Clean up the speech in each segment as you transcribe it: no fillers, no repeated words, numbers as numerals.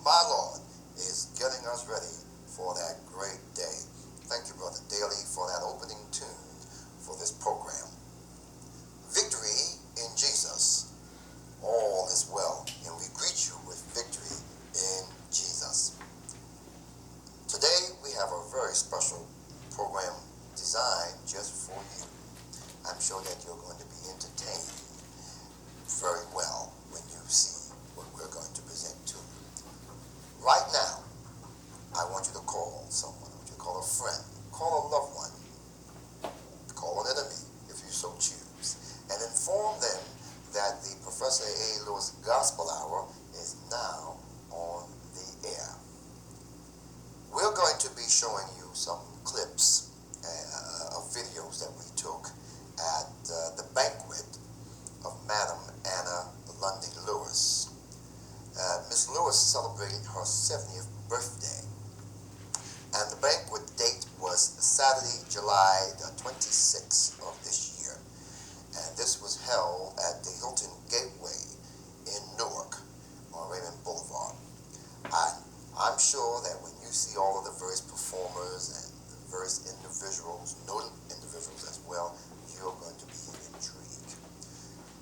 my Lord is getting us ready for that great day. Thank you, Brother Daly, for that opening tune for this program. Victory in Jesus. All is well, and we greet you with victory in Jesus. Today we have a very special program designed just for you. I'm sure that you're going to be entertained very well when you see what we're going to present to you. Right now, I want you to call someone. I want you to call a friend, call a loved one, call an enemy if you so choose, and inform them that the Professor A. Lewis Gospel Hour is now on the air. We're going to be showing you some clips of videos that we took at the banquet of Madam Anna Lundy Lewis. Miss Lewis celebrated her 70th birthday, and the banquet date was Saturday, July the 26th of this year, and this was held at the Hilton Gateway in Newark on Raymond Boulevard. I'm sure that when you see all of the various performers and the various individuals, noted individuals as well, you're going to be intrigued.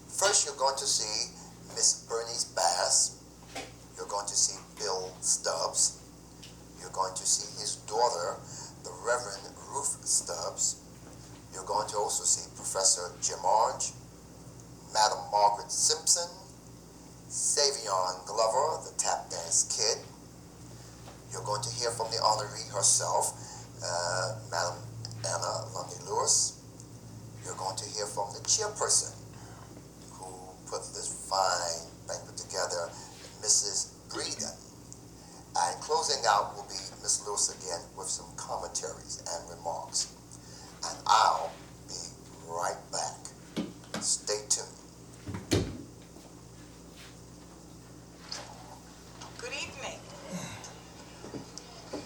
First, you're going to see Miss Bernice Bass. You're going to see Bill Stubbs. You're going to see his daughter, the Reverend Ruth Stubbs. You're going to also see Professor Jim Orange, Madam Margaret Simpson, Savion Glover, the tap dance kid. You're going to hear from the honoree herself, Madam Anna Lundy Lewis. You're going to hear from the chairperson who put this fine banquet together, Mrs. Breeden. And closing out will be Miss Lewis again with some commentaries and remarks. And I'll be right back. Stay tuned. Good evening.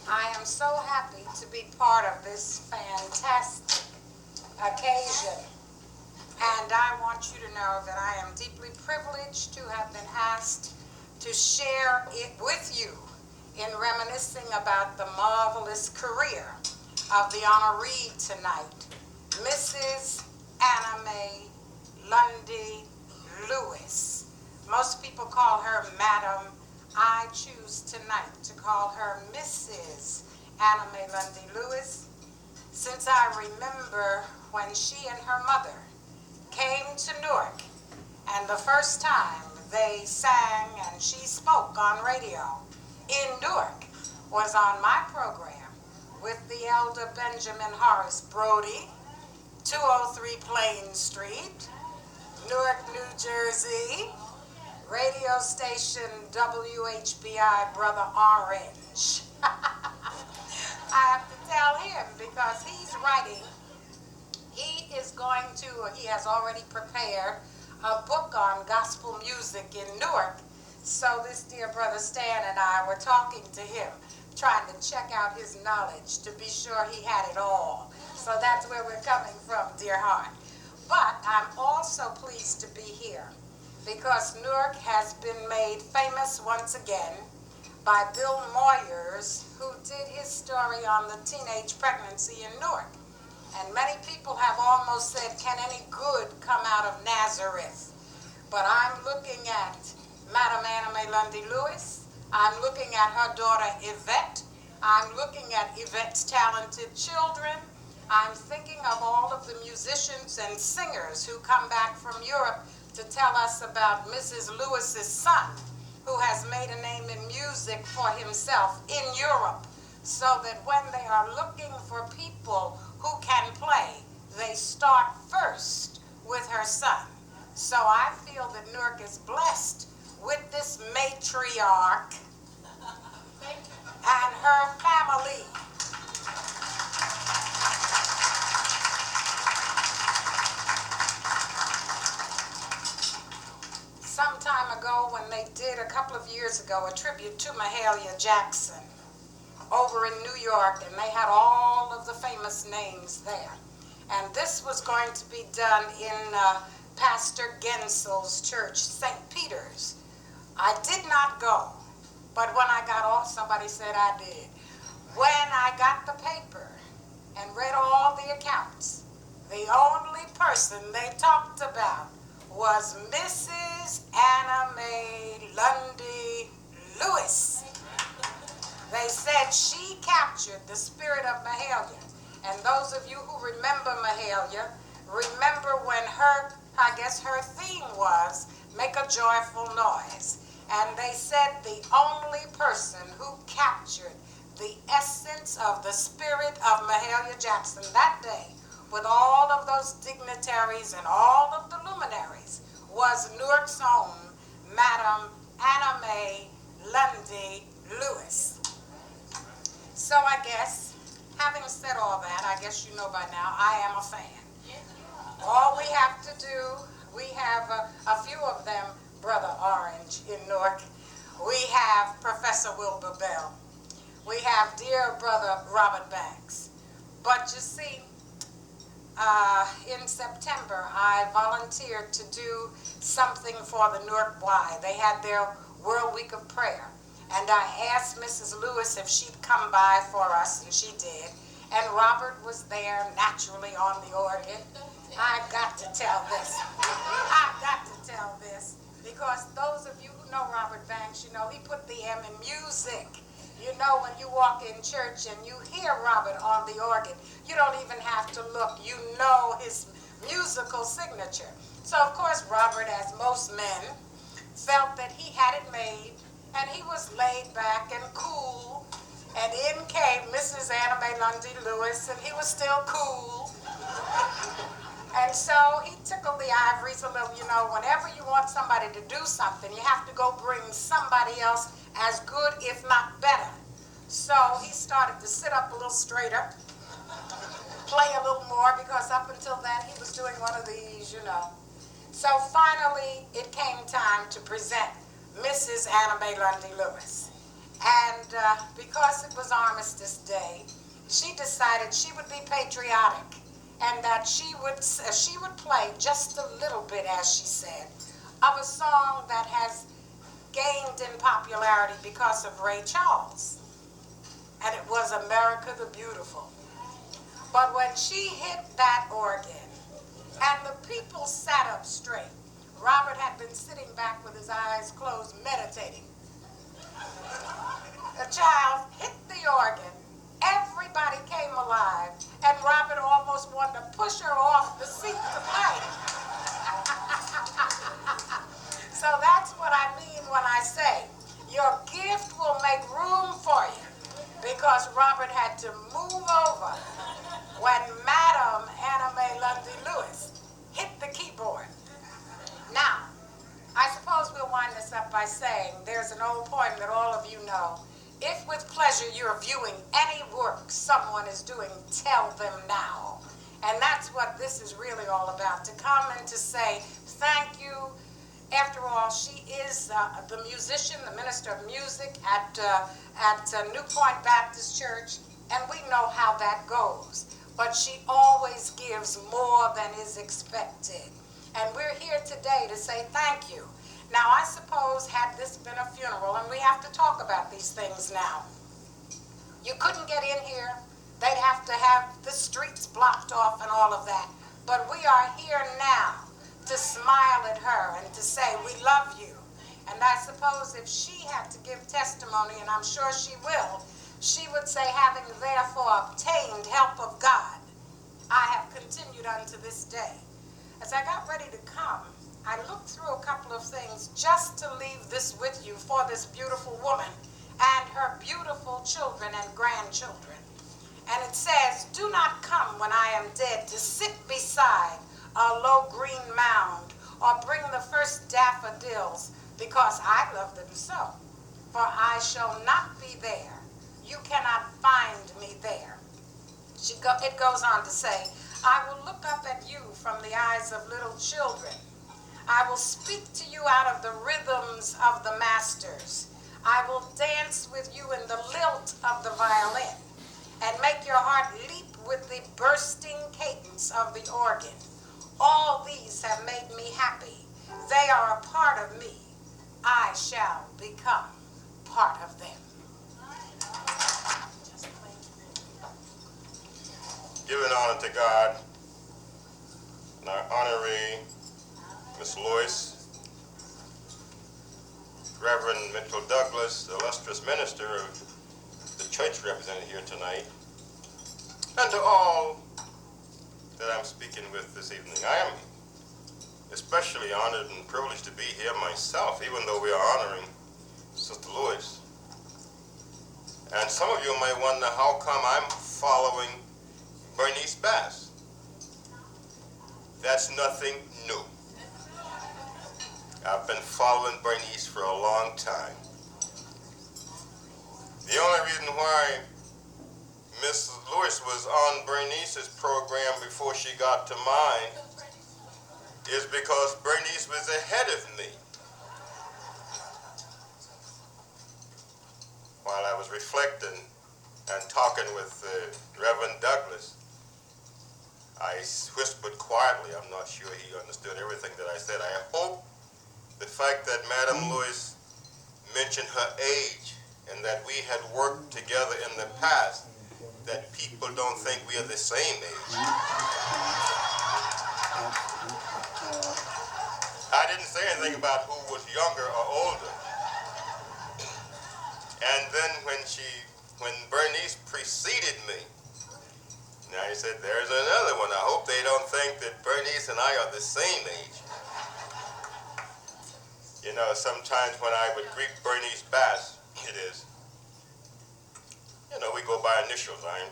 I am so happy to be part of this fantastic occasion. And I want you to know that I am deeply privileged to have been asked to share it with you in reminiscing about the marvelous career of the honoree tonight, Mrs. Anna Mae Lundy Lewis. Most people call her Madam. I choose tonight to call her Mrs. Anna Mae Lundy Lewis, since I remember when she and her mother came to Newark, and the first time they sang and she spoke on radio in Newark was on my program with the elder Benjamin Horace Brody, 203 Plain Street, Newark, New Jersey, radio station WHBI Brother Orange. I have to tell him because he's writing. He has already prepared a book on gospel music in Newark. So this dear brother Stan and I were talking to him, trying to check out his knowledge to be sure he had it all. So that's where we're coming from, dear heart. But I'm also pleased to be here because Newark has been made famous once again by Bill Moyers, who did his story on the teenage pregnancy in Newark. And many people have almost said, can any good come out of Nazareth? But I'm looking at Madam Anna Mae Lundy Lewis. I'm looking at her daughter Yvette. I'm looking at Yvette's talented children. I'm thinking of all of the musicians and singers who come back from Europe to tell us about Mrs. Lewis's son, who has made a name in music for himself in Europe, so that when they are looking for people who can play, they start first with her son. So I feel that Newark is blessed with this matriarch and her family. Some time ago, when they did, a couple of years ago, a tribute to Mahalia Jackson over in New York, and they had all of the famous names there. And this was going to be done in Pastor Gensel's church, St. Peter's. I did not go, But when I got off, somebody said I did. When I got the paper and read all the accounts, the only person they talked about was Mrs. Anna Mae Lundy Lewis. They said she captured the spirit of Mahalia. And those of you who remember Mahalia, remember when her theme was, make a joyful noise. And they said the only person who captured the essence of the spirit of Mahalia Jackson that day, with all of those dignitaries and all of the luminaries, was Newark's own Madam Anna Mae Lundy Lewis. So I guess, having said all that, I guess you know by now, I am a fan. All we have to do, we have a few of them, Brother Orange in Newark. We have Professor Wilbur Bell. We have dear Brother Robert Banks. But you see, in September, I volunteered to do something for the Newark Y. They had their World Week of Prayer. And I asked Mrs. Lewis if she'd come by for us, and she did. And Robert was there, naturally, on the organ. I've got to tell this. I've got to tell this. Because those of you who know Robert Banks, you know he put the M in music. You know when you walk in church and you hear Robert on the organ, you don't even have to look. You know his musical signature. So, of course, Robert, as most men, felt that he had it made. And he was laid back and cool. And in came Mrs. Anna Mae Lundy Lewis, and he was still cool. And so he tickled the ivories a little. You know, whenever you want somebody to do something, you have to go bring somebody else as good, if not better. So he started to sit up a little straighter, play a little more, because up until then he was doing one of these, you know. So finally it came time to present Mrs. Anna Mae Lundy Lewis. And because it was Armistice Day, she decided she would be patriotic and that she would play just a little bit, as she said, of a song that has gained in popularity because of Ray Charles. And it was America the Beautiful. But when she hit that organ and the people sat up straight, Robert had been sitting back with his eyes closed, meditating. The child hit the organ. Everybody came alive. And Robert almost wanted to push her off the seat to play. So that's what I mean when I say, your gift will make room for you. Because Robert had to move over when Madam Anna Mae Lundy Lewis hit the keyboard. Now, I suppose we'll wind this up by saying there's an old poem that all of you know. If with pleasure you're viewing any work someone is doing, tell them now. And that's what this is really all about, to come and to say thank you. After all, she is the musician, the minister of music at New Point Baptist Church, and we know how that goes. But she always gives more than is expected. And we're here today to say thank you. Now, I suppose had this been a funeral, and we have to talk about these things now, you couldn't get in here. They'd have to have the streets blocked off and all of that. But we are here now to smile at her and to say we love you. And I suppose if she had to give testimony, and I'm sure she will, she would say, having therefore obtained help of God, I have continued unto this day. As I got ready to come, I looked through a couple of things just to leave this with you for this beautiful woman and her beautiful children and grandchildren. And it says, do not come when I am dead to sit beside a low green mound or bring the first daffodils, because I love them so. For I shall not be there. You cannot find me there. It goes on to say, I will look up at you from the eyes of little children. I will speak to you out of the rhythms of the masters. I will dance with you in the lilt of the violin and make your heart leap with the bursting cadence of the organ. All these have made me happy. They are a part of me. I shall become part of them. Giving honor to God and our honoree, Miss Lois, Reverend Mitchell Douglas, the illustrious minister of the church represented here tonight, and to all that I'm speaking with this evening. I am especially honored and privileged to be here myself, even though we are honoring Sister Lois. And some of you might wonder how come I'm following Bernice Bass. That's nothing new. I've been following Bernice for a long time. The only reason why Miss Lewis was on Bernice's program before she got to mine is because Bernice was ahead of me. While I was reflecting and talking with Reverend Douglas, I whispered quietly. I'm not sure he understood everything that I said. I hope the fact that Madam Lewis mentioned her age and that we had worked together in the past, that people don't think we are the same age. I didn't say anything about who was younger or older. And then when Bernice preceded me, now he said, there's another one. I hope they don't think that Bernice and I are the same age. You know, sometimes when I would greet Bernice Bass, it is, you know, we go by initials. I'm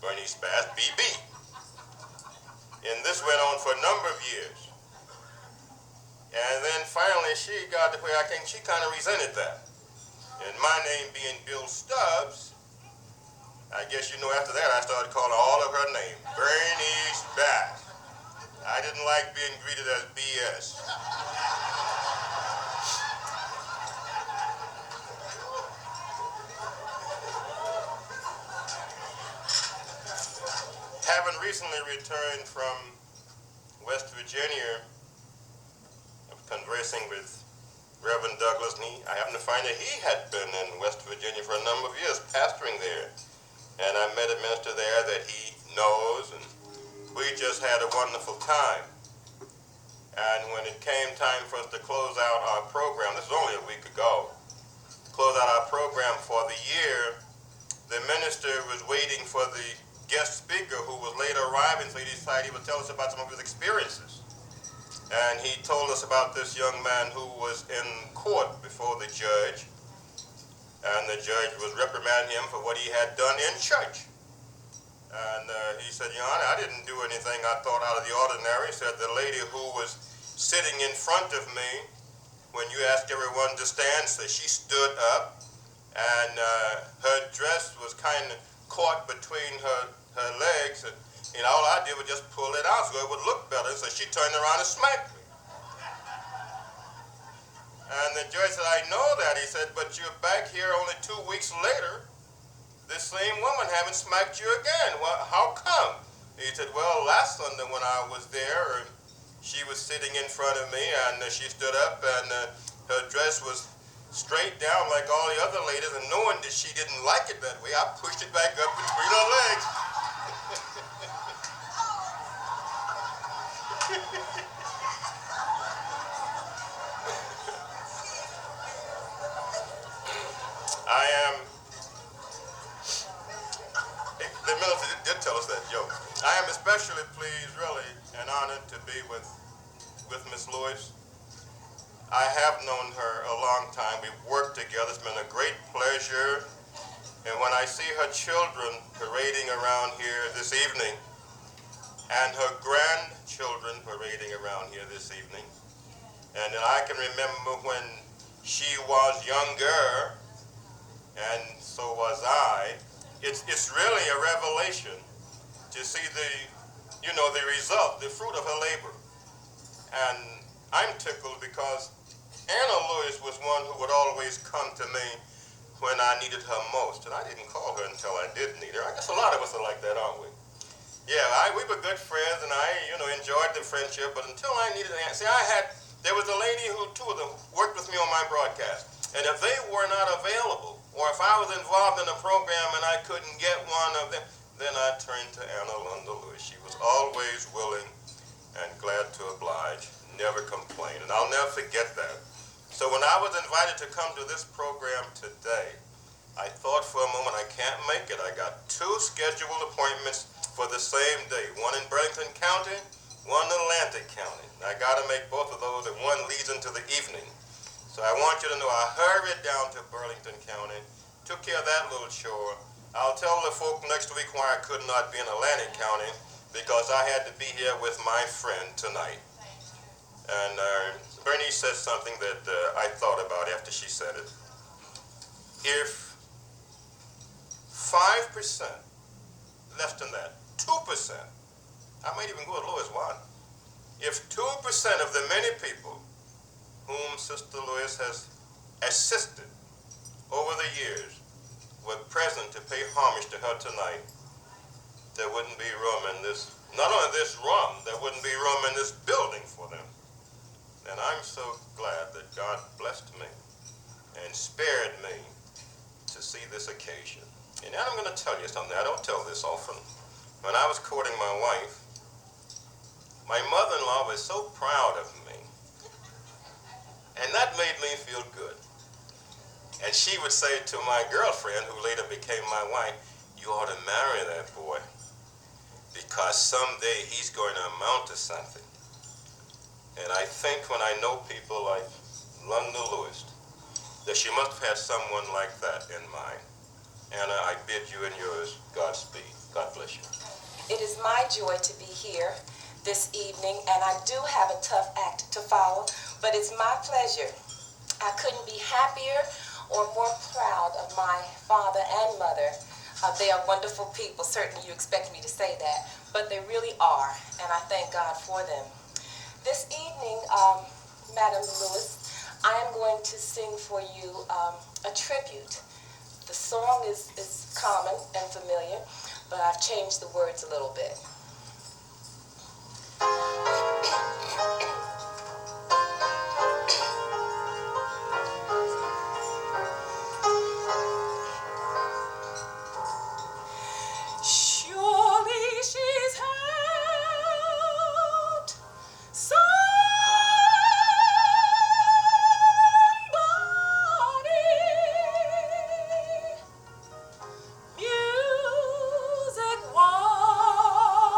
Bernice Bass, BB. And this went on for a number of years. And then finally she got to where she kind of resented that. And my name being Bill Stubbs, I guess you know after that I started calling all of her names. Bernice Bass. I didn't like being greeted as BS. Having recently returned from West Virginia, conversing with Reverend Douglas, and I happened to find that he had been in West Virginia for a number of years, pastoring there. And I met a minister there that he knows, and we just had a wonderful time. And when it came time for us to close out our program, this was only a week ago, close out our program for the year, the minister was waiting for the guest speaker who was later arriving, so he decided he would tell us about some of his experiences. And he told us about this young man who was in court before the judge, and the judge was reprimanding him for what he had done in church. And he said, Your Honor, I didn't do anything I thought out of the ordinary. He said, the lady who was sitting in front of me, when you asked everyone to stand, so she stood up, and her dress was kind of caught between her legs, and all I did was just pull it out so it would look better, so she turned around and smacked me. And the judge said, I know that. He said, but you're back here only 2 weeks later, this same woman haven't smacked you again. Well, how come? He said, well, last Sunday when I was there, she was sitting in front of me, and she stood up, and her dress was straight down like all the other ladies, and knowing that she didn't like it that way, I pushed it back up between her legs. The military did tell us that joke. I am especially pleased, really, and honored to be with Miss Lewis. I have known her a long time. We've worked together. It's been a great pleasure. And when I see her children parading around here this evening, and her grandchildren parading around here this evening, and then I can remember when she was younger, and so was I. It's really a revelation to see the result, the fruit of her labor. And I'm tickled because Anna Lewis was one who would always come to me when I needed her most, and I didn't call her until I did need her. I guess a lot of us are like that, aren't we? Yeah, we were good friends, and I, enjoyed the friendship, but until I needed an answer, there was a lady who, two of them, worked with me on my broadcast. And if they were not available, or if I was involved in a program and I couldn't get one of them, then I turned to Anna Lunda Lewis. She was always willing and glad to oblige, never complained. And I'll never forget that. So when I was invited to come to this program today, I thought for a moment, I can't make it. I got 2 scheduled appointments for the same day, one in Burlington County, one in Atlantic County. I got to make both of those, and one leads into the evening. So I want you to know I hurried down to Burlington County, took care of that little chore. I'll tell the folk next week why I could not be in Atlantic County, because I had to be here with my friend tonight. And Bernice said something that I thought about after she said it. If 5%, less than that, 2%, I might even go as low as 1. If 2% of the many people whom Sister Lewis has assisted over the years were present to pay homage to her tonight, there wouldn't be room in this, not only this room, there wouldn't be room in this building for them. And I'm so glad that God blessed me and spared me to see this occasion. And now I'm going to tell you something. I don't tell this often. When I was courting my wife, my mother-in-law was so proud of me. And that made me feel good. And she would say to my girlfriend, who later became my wife, "You ought to marry that boy, because someday he's going to amount to something." And I think when I know people like Lunda Lewis, that she must have had someone like that in mind. Anna, I bid you and yours Godspeed. God bless you. It is my joy to be here this evening, and I do have a tough act to follow, but it's my pleasure. I couldn't be happier or more proud of my father and mother. They are wonderful people. Certainly you expect me to say that, but they really are, and I thank God for them. This evening, Madam Lewis, I am going to sing for you a tribute. The song is common and familiar, but I've changed the words a little bit. Surely she's helped somebody. Music was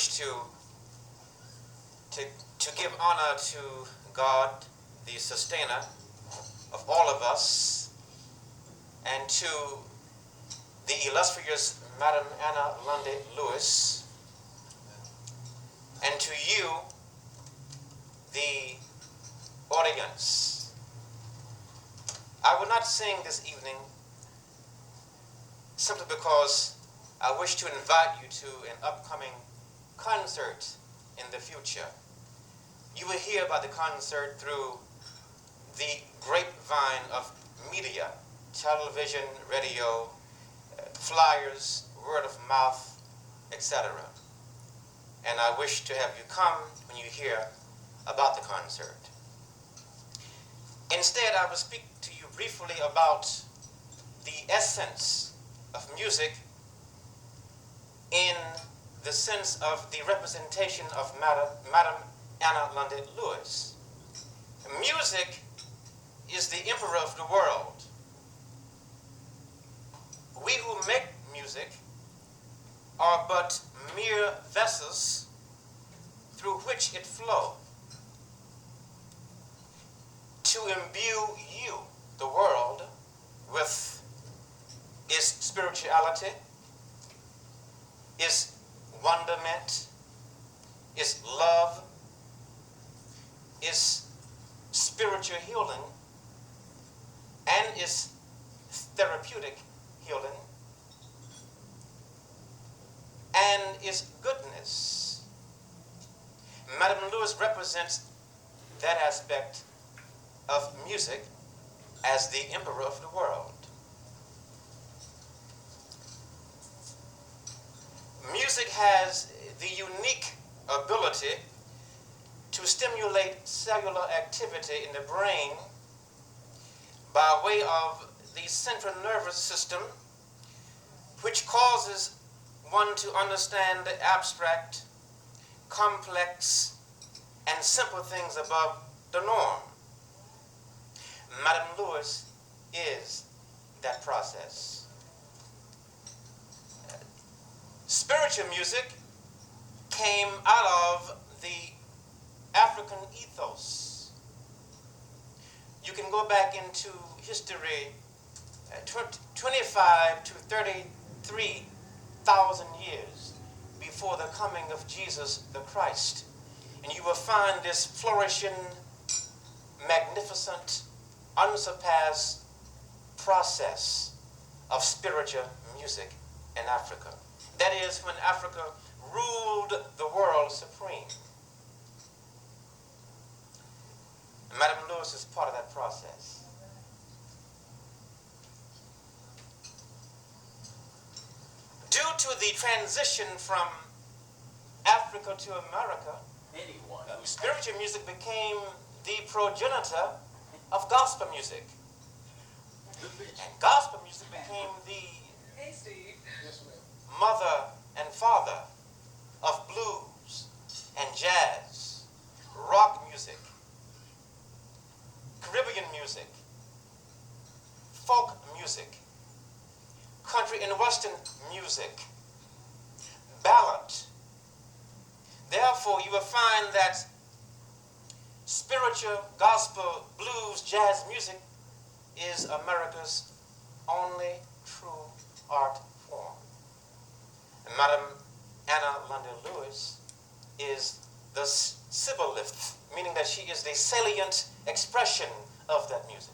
wish to give honor to God, the sustainer of all of us, and to the illustrious Madam Anna Lundy Lewis, and to you, the audience. I will not sing this evening simply because I wish to invite you to an upcoming concert in the future. You will hear about the concert through the grapevine of media, television, radio, flyers, word of mouth, etc. And I wish to have you come when you hear about the concert. Instead, I will speak to you briefly about the essence of music in the sense of the representation of Madam Anna Lundy Lewis. Music is the emperor of the world. We who make music are but mere vessels through which it flows to imbue you, the world, with its spirituality, its wonderment, its love, its spiritual healing, and its therapeutic healing, and its goodness. Madam Lewis represents that aspect of music as the emperor of the world. Music has the unique ability to stimulate cellular activity in the brain by way of the central nervous system, which causes one to understand the abstract, complex, and simple things above the norm. Madam Lewis is that process. Spiritual music came out of the African ethos. You can go back into history 25 to 33,000 years before the coming of Jesus the Christ, and you will find this flourishing, magnificent, unsurpassed process of spiritual music in Africa. That is when Africa ruled the world supreme. Madam Lewis is part of that process. Due to the transition from Africa to America, spiritual music became the progenitor of gospel music. And gospel music became the mother and father of blues and jazz, rock music, Caribbean music, folk music, country and western music, ballad. Therefore, you will find that spiritual, gospel, blues, jazz music is America's only true art form. And Madam Anna Lundy Lewis is the sibboleth, meaning that she is the salient expression of that music.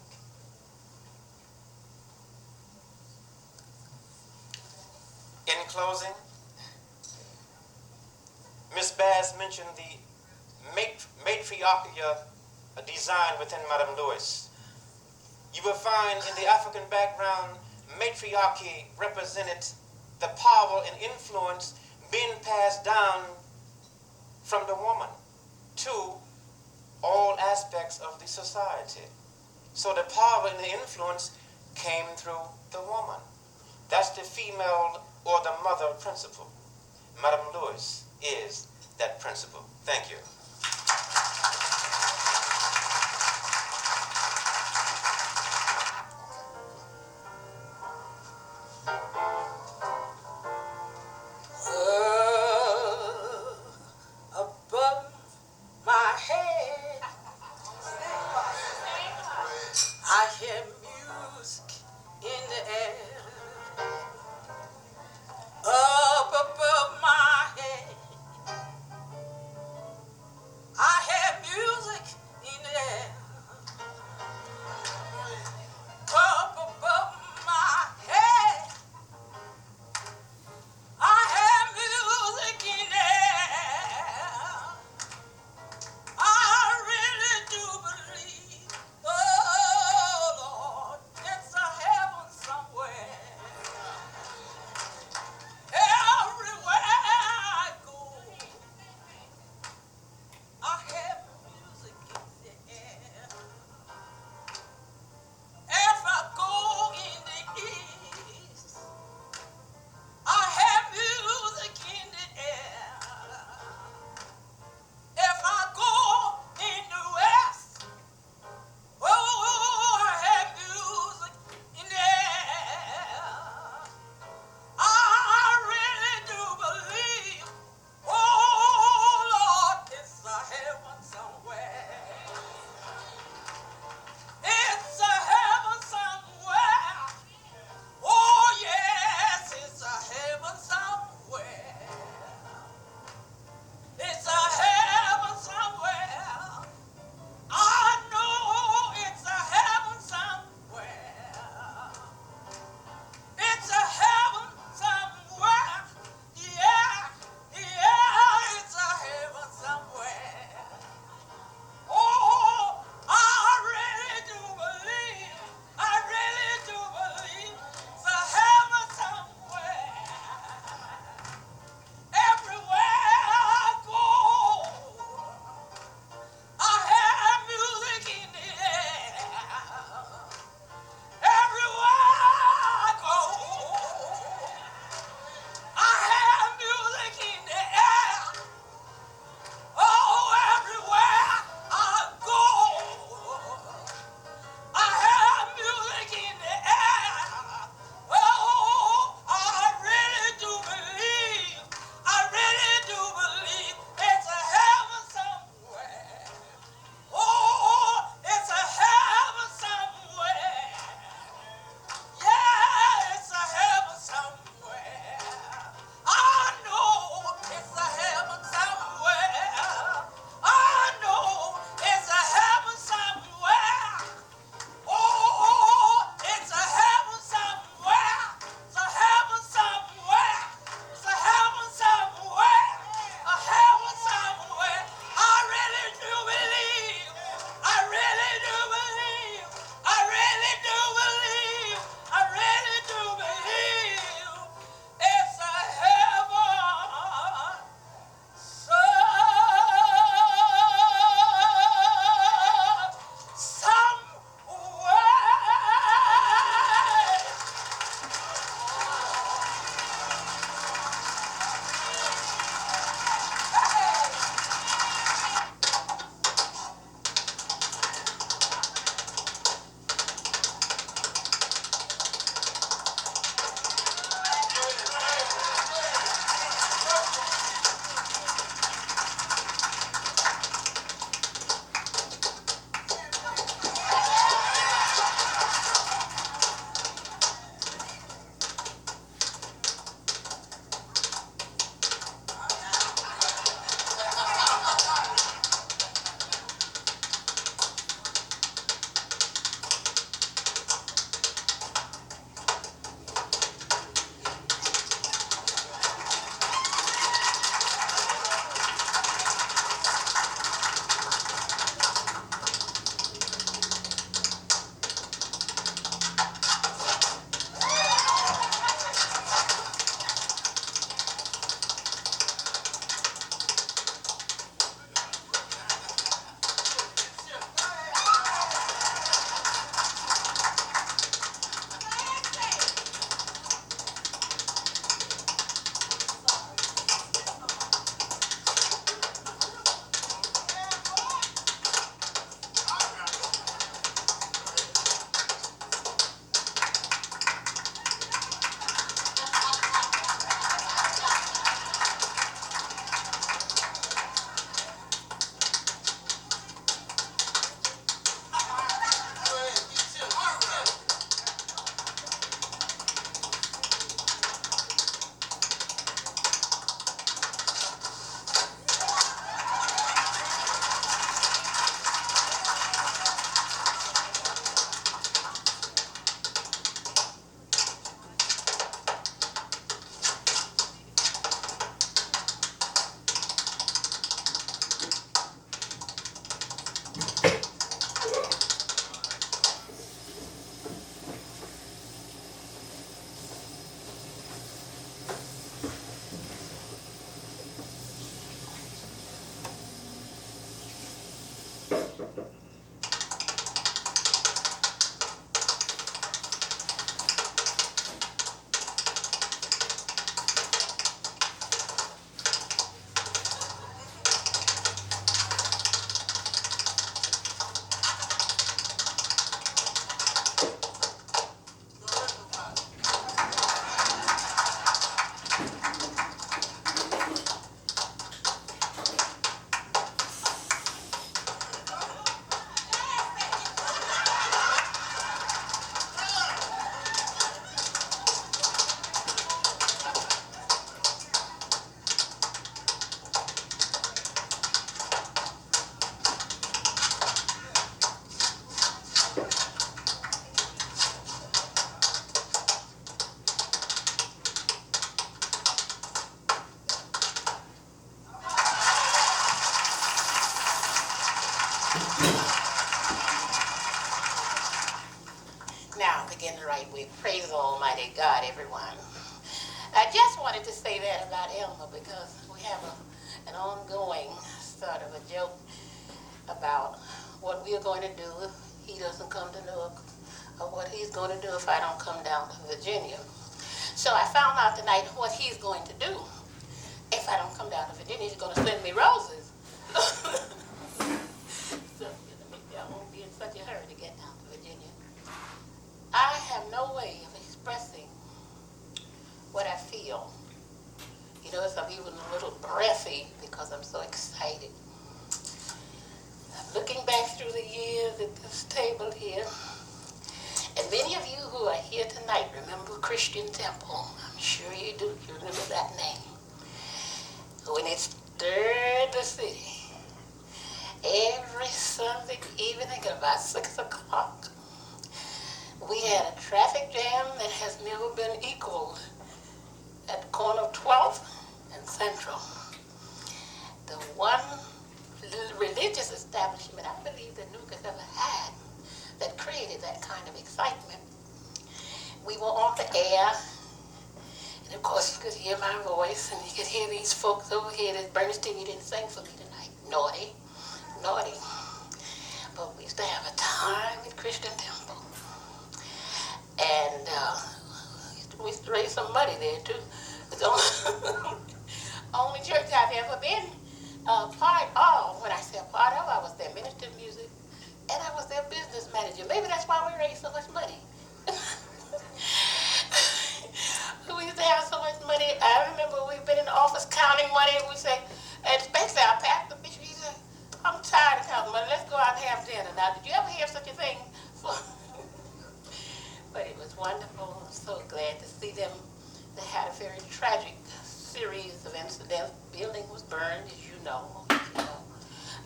In closing, Ms. Bass mentioned the matriarchal design within Madam Lewis. You will find in the African background, matriarchy represented the power and influence being passed down from the woman to all aspects of the society. So the power and the influence came through the woman. That's the female or the mother principle. Madam Lewis is that principle. Thank you. Now, begin the right way. Praise Almighty God, everyone. I just wanted to say that about Elmer because we have an ongoing sort of a joke about what we are going to do if he doesn't come to Newark, or what he's going to do if I don't come down to Virginia. So I found out tonight what he's going to do if I don't come down to Virginia. He's going to send me roses. So I won't be in such a hurry to get down to Virginia. I have no way of expressing what I feel. You know, I'm even a little breathy because I'm so excited. I'm looking back through the years at this table here, and many of you who are here tonight remember Christian Temple. I'm sure you do. You remember that name. When it stirred the city, every Sunday evening at about 6 o'clock, we had a traffic jam that has never been equaled at the corner of 12th and Central. The one religious establishment I believe that Newark has ever had that created that kind of excitement. We were on the air, and of course you could hear my voice, and you could hear these folks over here. That Bernstein, you didn't sing for me tonight. Naughty. But we used to have a time at Christian Temple. And we used to raise some money there too. It's the only church I've ever been part of. When I say part of, I was their minister of music, and I was their business manager. Maybe that's why we raised so much money. We used to have so much money. I remember we've been in the office counting money, and we say, and especially our pastor, Bishop, he said, I'm tired of counting money. Let's go out and have dinner. Now, did you ever hear such a thing? But it was wonderful. I'm so glad to see them. They had a very tragic series of incidents. The building was burned, as you know.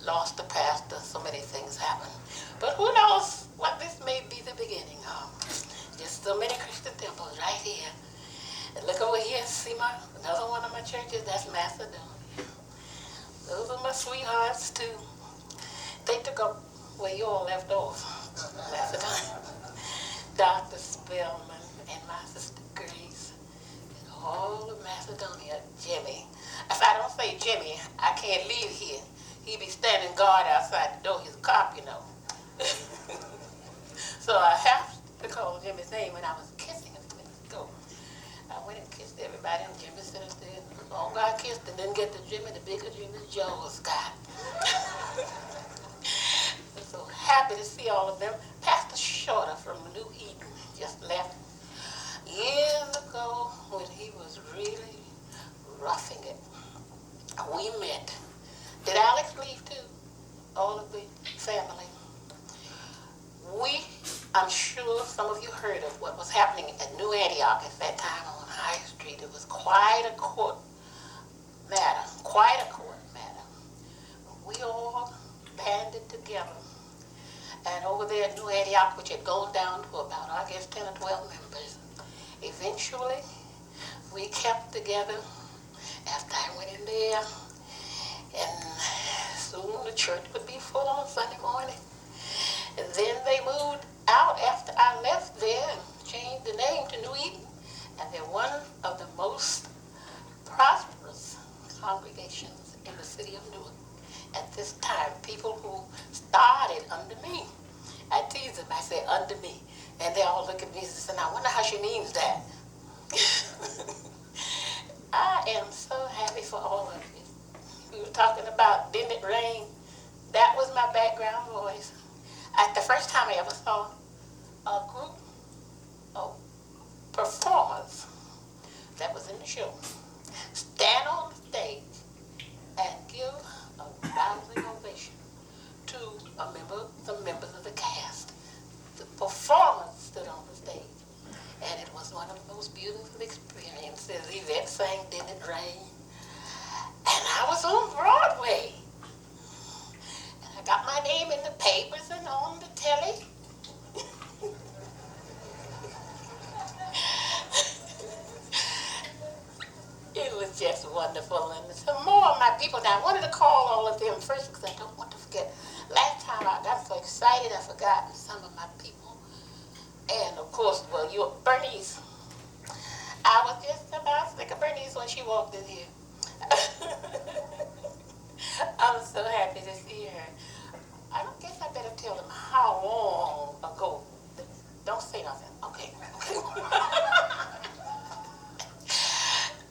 Lost the pastor. So many things happened. But who knows what this may be the beginning of. Just so many Christian temples right here. And look over here, see another one of my churches. That's Macedonia. Those are my sweethearts too. They took up where you all left off. Macedonia. Dr. Spellman and my sister Grace, and all of Macedonia, Jimmy. If I don't say Jimmy, I can't leave here. He be standing guard outside the door. He's a cop, you know. So I have to call Jimmy's name when I was kissing him a minute ago. I went and kissed everybody, and Jimmy said, the longer I kissed and didn't get to Jimmy, the bigger Jimmy's jaws got. I'm so happy to see all of them. Pastor Shorter from New Eden just left years ago when he was really roughing it. We met. Did Alex leave too? All of the family. I'm sure some of you heard of what was happening at New Antioch at that time on High Street. It was quite a court matter. We all banded together. And over there at New Antioch, which had gone down to about, I guess, 10 or 12 members, eventually we kept together after I went in there. And soon the church would be full on Sunday morning. And then they moved out after I left there and changed the name to New Eden. And they're one of the most prosperous congregations in the city of Newark. At this time, people who started under me. I tease them, I say, under me. And they all look at me and say, I wonder how she means that. I am so happy for all of you. We were talking about Didn't It Rain? That was my background voice. The first time I ever saw a group of performers that was in the show stand on the stage and give a rousing ovation to the members of the cast. The performers stood on the stage, and it was one of the most beautiful experiences. Yvette sang Didn't It Rain? And I was on Broadway. And I got my name in the papers and on the telly. It was just wonderful. And some more of my people, now I wanted to call all of them first because I don't want to forget. Last time I got so excited I forgot some of my people. And of course, well, Bernice. I was just about sick of Bernice when she walked in here. I'm so happy to see her. I don't guess I better tell them how long ago. Don't say nothing. Okay.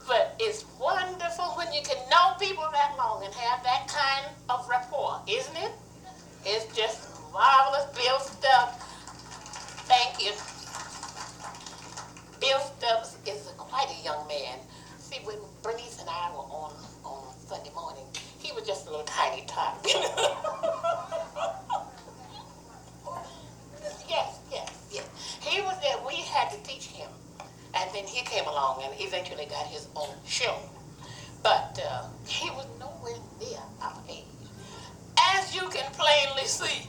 But it's wonderful when you can know people that long and have that kind of rapport, isn't it? It's just marvelous. Bill Stubbs, thank you. Bill Stubbs is quite a young man. See, when Bernice and I were on Sunday morning, he was just a little tiny tot. Yes. He was there. We had to teach him. And then he came along and eventually got his own show. But he was nowhere near our age. As you can plainly see.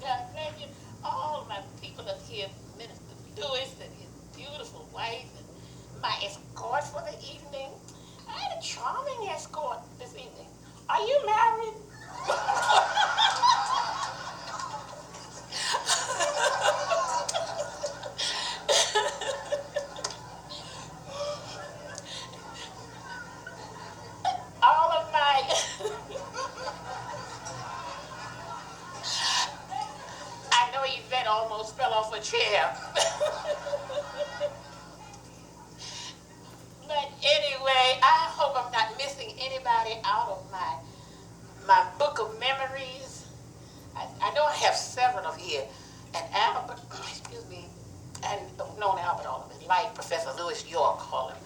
God bless you. All my people up here, Minister Lewis and his beautiful wife, and my escort for the evening. I had a charming escort this evening. Are you married? All of my I know Yvette almost fell off a chair. But anyway, I hope I'm not missing anybody out of my book of memories. I know I have several of here. And Albert, excuse me, and known Albert all of his life, Professor Lewis York, call him.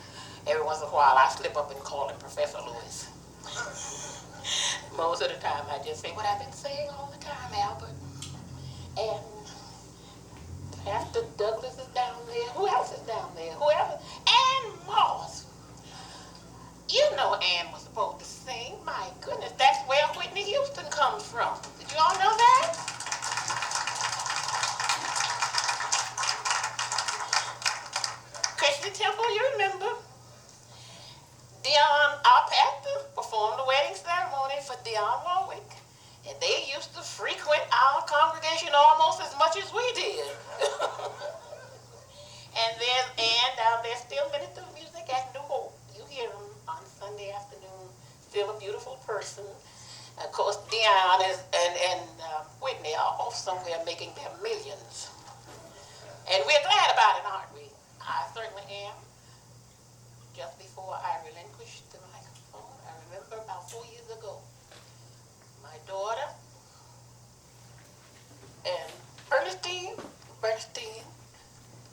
Every once in a while I slip up and call him Professor Lewis. Most of the time I just say what I've been saying all the time, Albert. And Pastor Douglas is down there. Who else is down there? Whoever. Ann Moss. You know Ann was supposed to sing. My goodness, that's where Whitney Houston comes from. Did you all know that? Christian Temple, you remember. Dionne, our pastor, performed the wedding ceremony for Dionne Warwick. And they used to frequent our congregation almost as much as we did. And there's Ann down there, still minister of music at New Hope. You hear him on Sunday afternoon, still a beautiful person. Of course, Dionne and Whitney are off somewhere making their millions. And we're glad about it, aren't we? I certainly am. Just before I relinquished the microphone, I remember about 4 years ago, my daughter and Bernstein,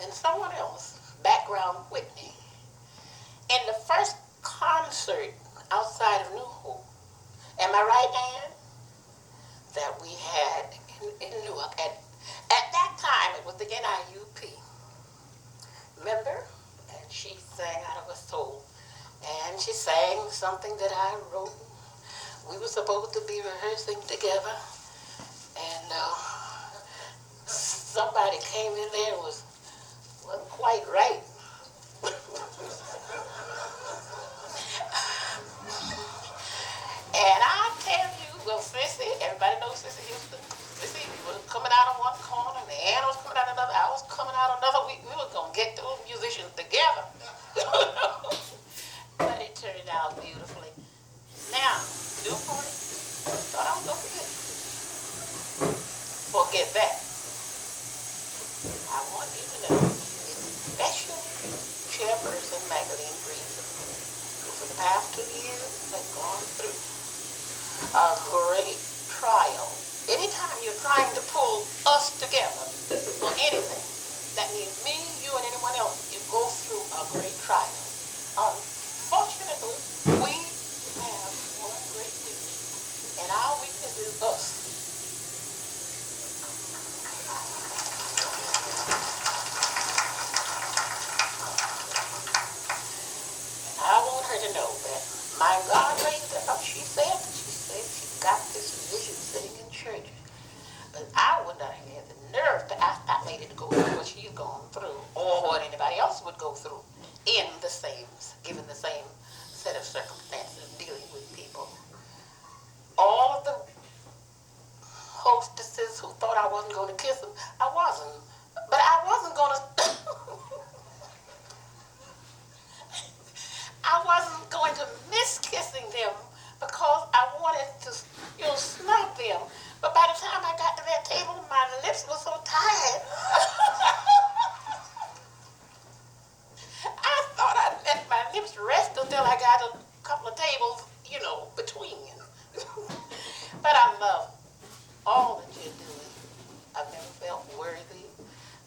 and someone else, background Whitney, in the first concert outside of New Hope. Am I right, Ann? That we had in Newark. At that time, it was the NIUP. Remember? And she sang out of her soul. And she sang something that I wrote. We were supposed to be rehearsing together. And somebody came in there and wasn't quite right. And I tell you, well, Sissy, everybody knows Sissy Houston. Sissy was coming out of one corner, and Ann was coming out another. I was coming out another. We were going to get those musicians together. you and anyone else, you go through a great trial. Unfortunately, we have one great weakness, and our weakness is us. I want her to know that my God raised her up. She said she got this vision sitting in church. But I would not have the nerve to ask that lady to go through what she's gone through, or what anybody else would go through given the same set of circumstances dealing with people. All of the hostesses who thought I wasn't going to kiss them, I wasn't. But I wasn't going to... I wasn't going to miss kissing them because I wanted to, snub them. But by the time I got to that table, my lips were so tired. I thought I'd let my lips rest until I got a couple of tables, between. But I love all that you're doing. I've never felt worthy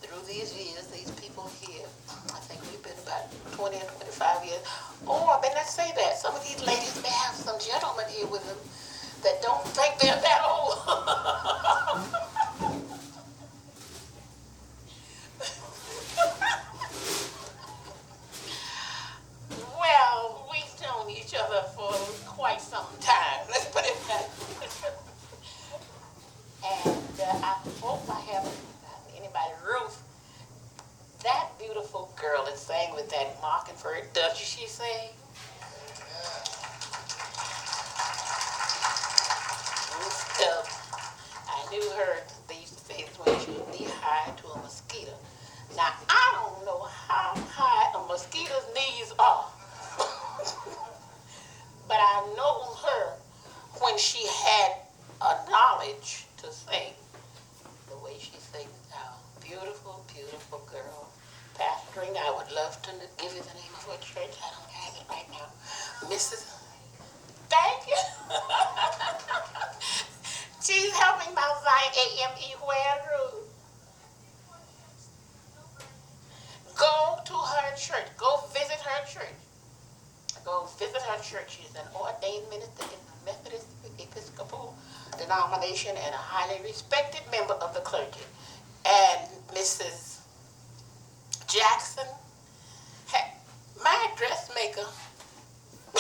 through these years, these people here. I think we've been about 20 or 25 years. Oh, I better not say that. Some of these ladies may have some gentlemen here with them that don't think they're that old. Well, we've known each other for quite some time. Let's put it that way. And I hope I haven't forgotten anybody. Ruth, that beautiful girl that sang with that Mockingbird, doesn't she sing? Ruth Stubbs. I knew her. They used to say this when she would knee high to a mosquito. Now, I don't know how high a mosquito's knees are. But I know her when she had a knowledge to sing the way she sings now. Beautiful, beautiful girl. Pastoring, I would love to give you the name of her church. I don't have it right now. Mrs. Thank you. She's helping Mount Zion AME where, Ruth? Go to her church. Go visit her church. Go visit her church. She's an ordained minister in the Methodist Episcopal denomination and a highly respected member of the clergy. And Mrs. Jackson, my dressmaker. I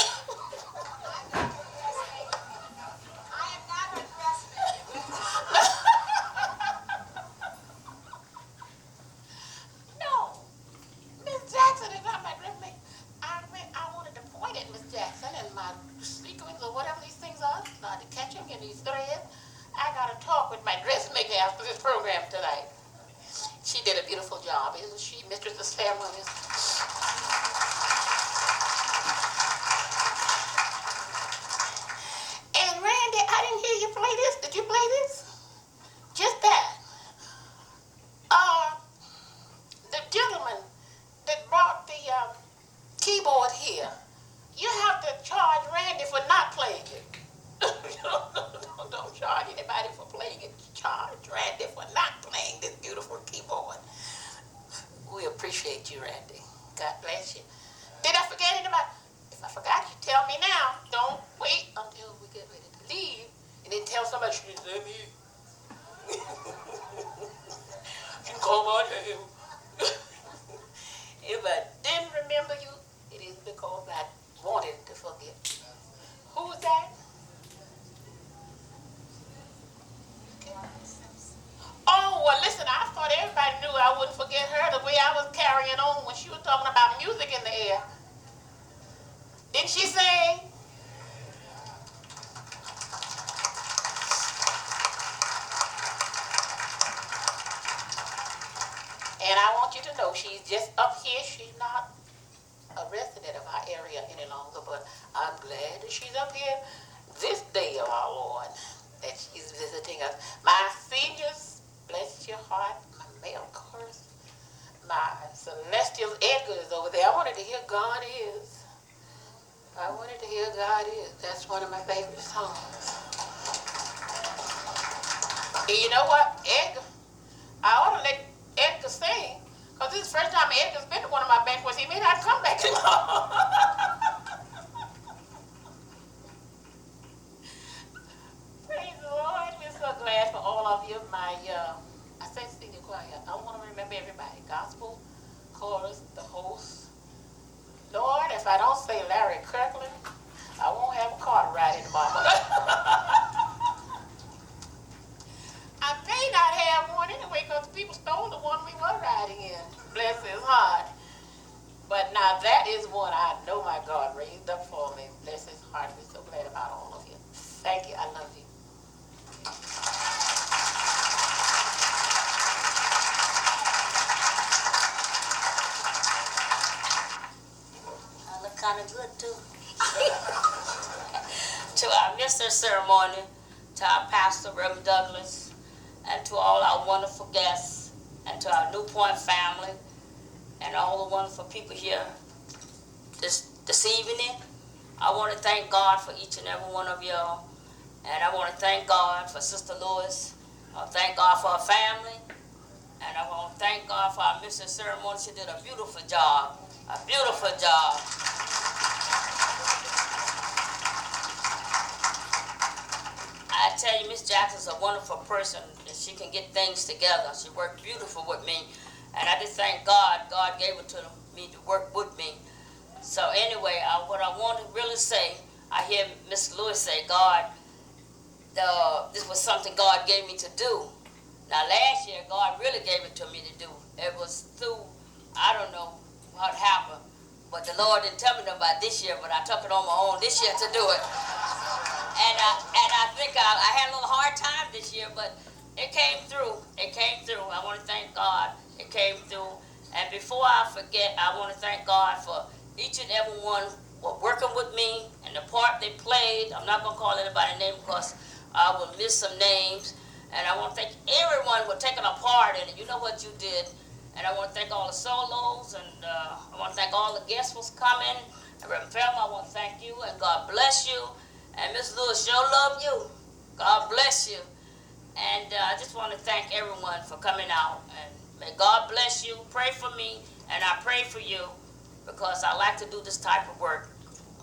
am not her dressmaker. No, Miss Jackson is not my dressmaker. I wanted to point at Miss Jackson and my sequins or whatever these things are, started catching in these threads. I got to talk with my dressmaker after this program tonight. She did a beautiful job, isn't she, Mistress of Ceremonies? And Randy, I didn't hear you play this. Did you play this? Just that. The gentleman that brought the keyboard here, you have to charge Randy for not playing it. Don't charge anybody for playing it. Charge Randy for not playing this beautiful keyboard. We appreciate you, Randy. God bless you. Did I forget anybody? If I forgot you, tell me now. Don't wait until we get ready to leave and then tell somebody, she said me. You call my name. If I didn't remember you, it is because I wanted to forget. Who was that? Oh, well, listen, I thought everybody knew I wouldn't forget her the way I was carrying on when she was talking about music in the air. Didn't she sing? And I want you to know she's just up here. She's not a resident of our area any longer, but I'm glad that she's up here this day of our Lord, that she's visiting us. My seniors, bless your heart, my male chorus, my celestial Edgar is over there. I wanted to hear God Is. I wanted to hear God Is. That's one of my favorite songs. And you know what, Edgar, I ought to let Edgar sing, Because this is the first time Edgar's been to one of my banquets. He may not come back tomorrow. Praise the Lord. We're so glad for all of you. I said senior choir. I want to remember everybody. Gospel, chorus, the host. Lord, if I don't say Larry Kirkland, I won't have a car to ride in tomorrow. I may not have one anyway because people stole the one we were riding in. Bless his heart. But now that is one I know my God raised up for me. Bless his heart. We're so glad about all of you. Thank you. I love you. I look kind of good too. To our Mr. Ceremony, to our Pastor Reverend Douglas, and to all our wonderful guests, and to our New Point family, and all the wonderful people here this evening. I want to thank God for each and every one of y'all, and I want to thank God for Sister Lewis. I want to thank God for her family, and I want to thank God for our Mr. Ceremony. She did a beautiful job, a beautiful job. I tell you, Miss Jackson's a wonderful person, and she can get things together. She worked beautiful with me, and I just thank God. God gave it to me to work with me. So anyway, what I want to really say, I hear Miss Lewis say, God, this was something God gave me to do. Now last year, God really gave it to me to do. It was through, I don't know what happened, but the Lord didn't tell me about this year, but I took it on my own this year to do it. And I think I had a little hard time this year, but it came through. It came through. I want to thank God. It came through. And before I forget, I want to thank God for each and every one working with me and the part they played. I'm not going to call anybody name because I will miss some names. And I want to thank everyone for taking a part in it. You know what you did. And I want to thank all the solos, and I want to thank all the guests for coming. And Reverend Thelma, I want to thank you, and God bless you. And Miss Lewis, sure love you. God bless you. And I just want to thank everyone for coming out. And may God bless you. Pray for me, and I pray for you because I like to do this type of work.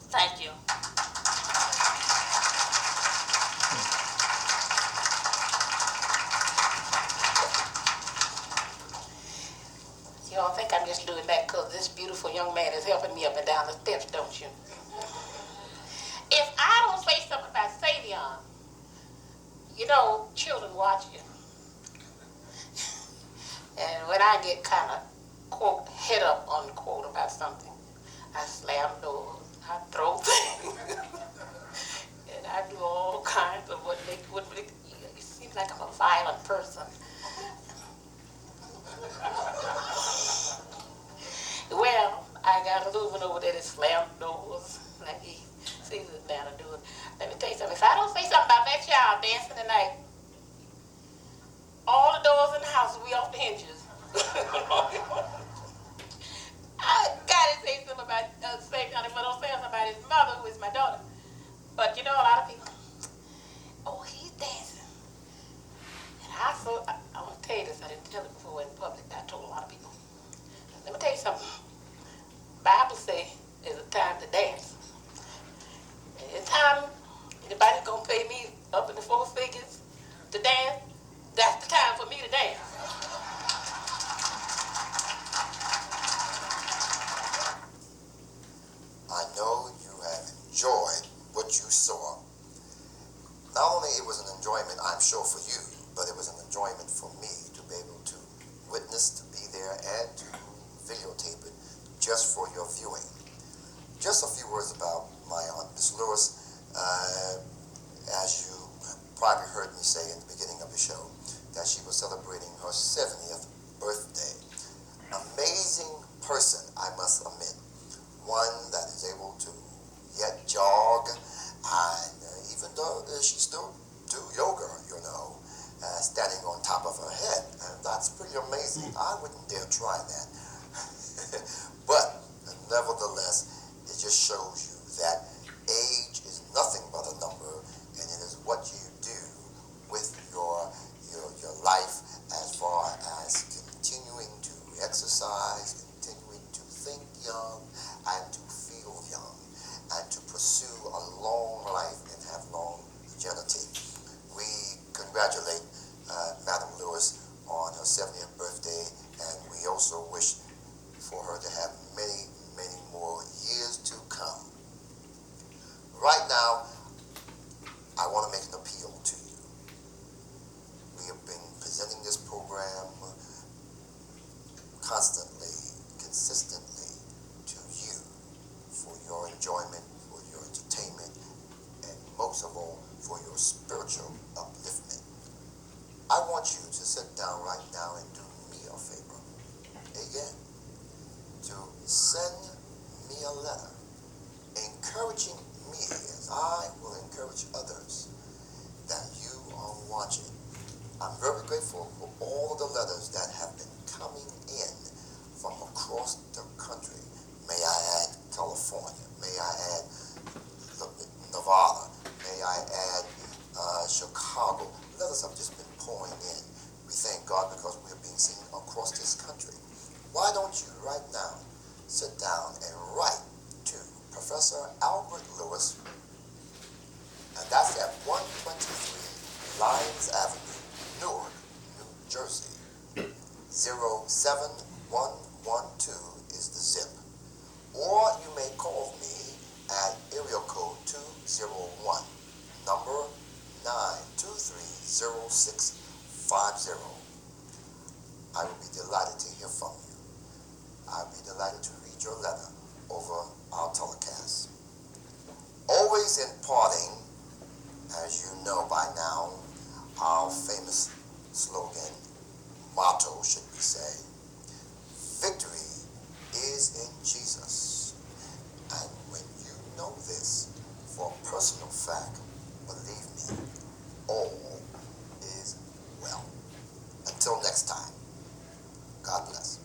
Thank you. You all think I'm just doing that because this beautiful young man is helping me up and down the steps, don't you? If I don't say something about Savion, you know, children watch you. And when I get kind of, quote, head up, unquote, about something, I slam doors, I throw things, and I do all kinds of what it seems like I'm a violent person. Well, I got a little one over there that slammed doors, like he sees it down to do it. Let me tell you something. If I don't say something about that child dancing tonight, all the doors in the house will be off the hinges. I gotta say something about Savion, if I don't say something about his mother, who is my daughter. But you know, a lot of people, oh, he's dancing. And I want to tell you this, I didn't tell it before in public. I told a lot of people. Let me tell you something. Bible say there's a time to dance. And it's time anybody's gonna pay me up in the 4 figures to dance, that's the time for me to dance. I know you have enjoyed what you saw. Not only it was an enjoyment, I'm sure, for you, but it was an enjoyment for me to be able to witness, to be there, and to videotape it just for your viewing. Just a few words about my aunt, Miss Lewis. As you probably heard me say in the beginning of the show, that she was celebrating her 70th birthday. Amazing person, I must admit. One that is able to yet jog, and even though she still do yoga, you know, standing on top of her head. And that's pretty amazing. I wouldn't dare try that. But nevertheless, it just shows you that age is nothing but a number, and it is what you do with your life as far as continuing to exercise send me a letter encouraging me as I will encourage others that you are watching. I'm very grateful for all the letters that have been coming in from across the country. May I add California, may I add Nevada, may I add Chicago. Letters have just been pouring in. We thank God because we're being seen across this country. Why don't you right now sit down and write to Professor Albert Lewis, and that's at 123 Lyons Avenue, Newark, New Jersey. 07112 is the zip. Or you may call me at area code 201, number 9230650. I will be delighted to hear from you. I'll be delighted to read your letter over our telecast. Always imparting, as you know by now, our famous slogan, motto should we say, victory is in Jesus. And when you know this for a personal fact, believe me, all is well. Until next time, God bless.